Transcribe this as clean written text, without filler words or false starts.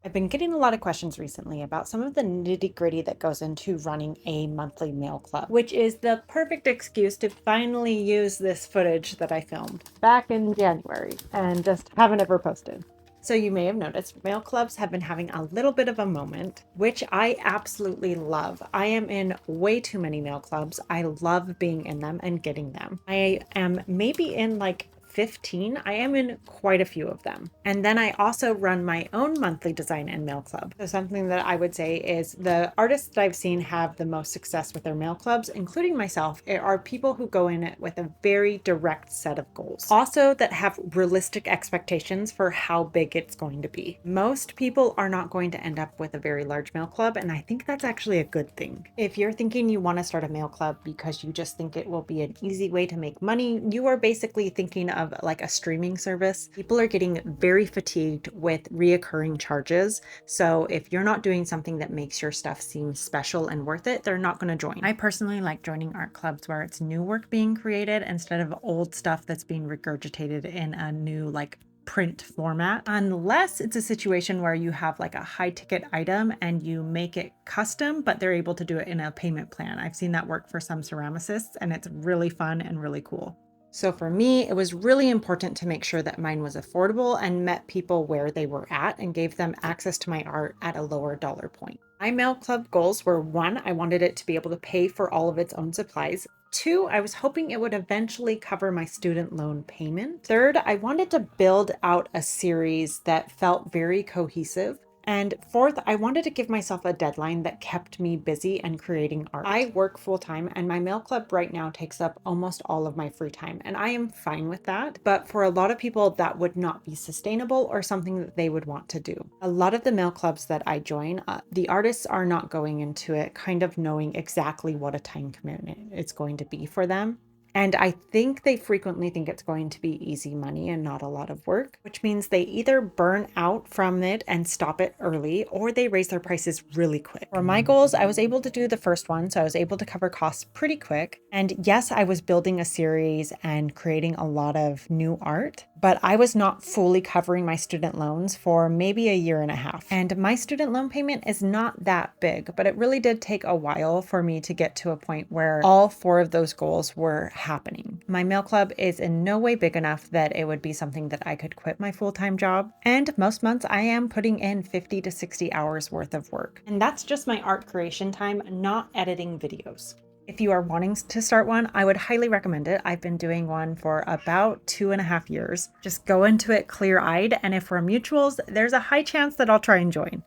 I've been getting a lot of questions recently about some of the nitty-gritty that goes into running a monthly mail club, which is the perfect excuse to finally use this footage that I filmed back in January and just haven't ever posted. So you may have noticed mail clubs have been having a little bit of a moment, which I absolutely love. I am in way too many mail clubs. I love being in them and getting them. I am maybe in like 15. I am in quite a few of them. And then I also run my own monthly design and mail club. So something that I would say is the artists that I've seen have the most success with their mail clubs, including myself, are people who go in it with a very direct set of goals. Also that have realistic expectations for how big it's going to be. Most people are not going to end up with a very large mail club, and I think that's actually a good thing. If you're thinking you want to start a mail club because you just think it will be an easy way to make money, you are basically thinking of like a streaming service. People are getting very fatigued with reoccurring charges. So if you're not doing something that makes your stuff seem special and worth it, they're not going to join. I personally like joining art clubs where it's new work being created instead of old stuff that's being regurgitated in a new like print format, unless it's a situation where you have like a high ticket item and you make it custom, but they're able to do it in a payment plan. I've seen that work for some ceramicists and it's really fun and really cool. So for me, it was really important to make sure that mine was affordable and met people where they were at and gave them access to my art at a lower dollar point. My mail club goals were: one, I wanted it to be able to pay for all of its own supplies. Two, I was hoping it would eventually cover my student loan payment. Third, I wanted to build out a series that felt very cohesive. And fourth, I wanted to give myself a deadline that kept me busy and creating art. I work full time and my mail club right now takes up almost all of my free time, and I am fine with that. But for a lot of people, that would not be sustainable or something that they would want to do. A lot of the mail clubs that I join, the artists are not going into it kind of knowing exactly what a time commitment it's going to be for them. And I think they frequently think it's going to be easy money and not a lot of work, which means they either burn out from it and stop it early, or they raise their prices really quick. For my goals, I was able to do the first one, so I was able to cover costs pretty quick. And yes, I was building a series and creating a lot of new art, but I was not fully covering my student loans for maybe a year and a half. And my student loan payment is not that big, but it really did take a while for me to get to a point where all four of those goals were happening. My mail club is in no way big enough that it would be something that I could quit my full-time job. And most months I am putting in 50 to 60 hours worth of work. And that's just my art creation time, not editing videos. If you are wanting to start one, I would highly recommend it. I've been doing one for about 2.5 years. Just go into it clear-eyed, and if we're mutuals, there's a high chance that I'll try and join.